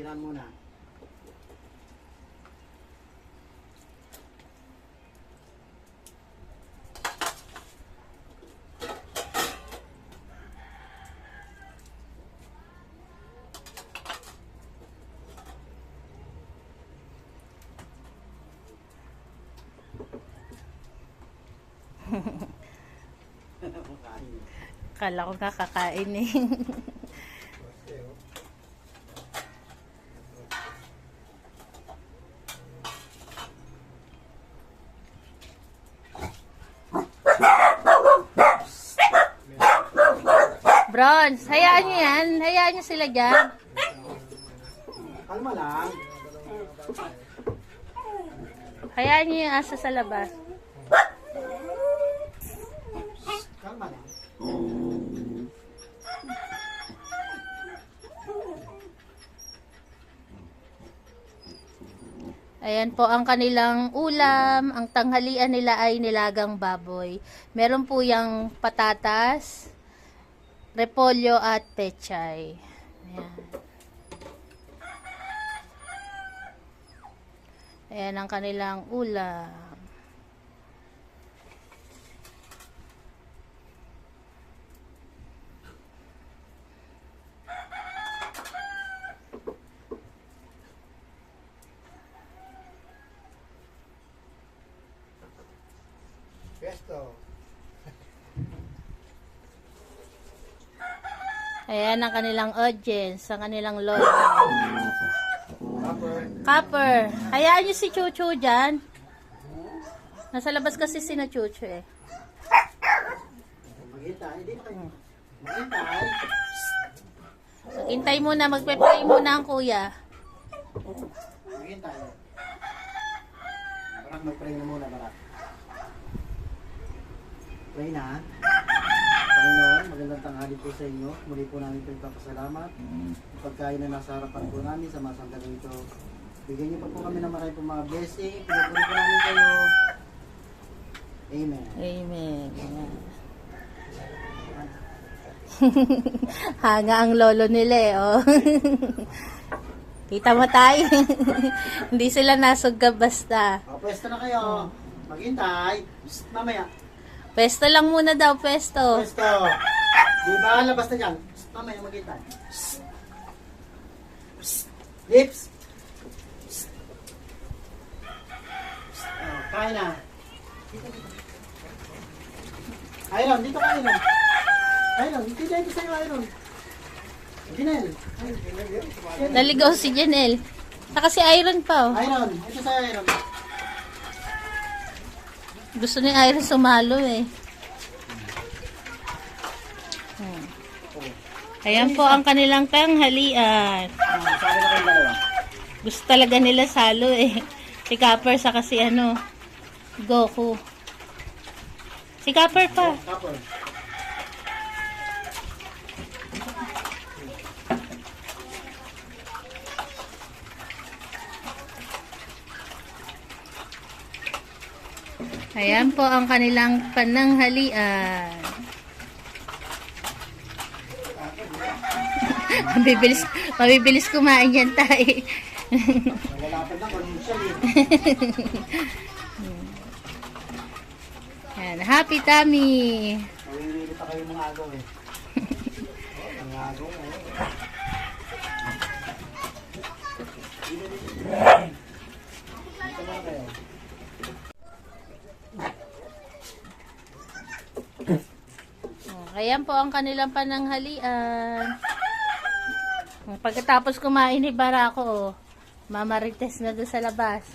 Kailangan muna. Kala ko kakakain eh. Bronze, hayaan nyo yan. Hayaan nyo sila dyan. Kalma lang. Hayaan nyo yung asa sa labas. Kalma lang. Ayan po ang kanilang ulam. Ang tanghalian nila ay nilagang baboy. Meron po yung patatas, repolyo at pechay. Ayan. Ayan ang kanilang ulam. Pesto. Ayan ang kanilang audience, ang kanilang lolo. Copper. Copper, hayaan nyo si Chuchu dyan. Nasa labas kasi si na Chuchu eh. Maghintay. Hindi na kayo. Maghintay. Maghintay muna, magpe-pray muna ang kuya. Maghintay. Parang mag-pray na muna, Barak. Pray na. Panginoon, magandang tanghali po sa inyo. Muli po namin po ipapasalamat. Ang pagkain na nasa harapan po namin sa mga sandaling ito. Bigyan niyo pa po kami ng marami po mga blessing. Pinupuli po namin kayo. Amen. Amen. Ayan. Hanga ang lolo nila eh, oh. Kita mo tayo. Hindi sila nasugab basta. O, pwesto na kayo. Maghintay. Psst, mamaya. Pesto lang muna daw, pesto. Pwesto. Di ba? Labas na dyan. Psst, mamaya maghintay. Psst. Psst. Lips. Psst. Psst. O, kain na. Iron, dito ka, Iron. Iron, hindi na ito sa'yo, Iron. Hindi na yun. Naligaw si Janelle. Saka si Iron pa, oh. Iron, ito sa'yo, Iron. Gusto ni Iron sumalo eh. Ayan po ang kanilang tanghalian. Sabi na kayong dalawa. Gusto talaga nila salo eh. Si Copper saka si ano, Goku. Si Copper pa. Copper. Ayan po ang kanilang pananghalian. Mabibilis kumain yan tayo. Naglalapad na, commercial eh. Ayan, happy tummy. Mawili pa kayo mga agaw eh. Mga agaw eh. Dito na kayo. Ayan po ang kanilang pananghalian. Pagkatapos kumain ni Barako, oh, mamarites na doon sa labas.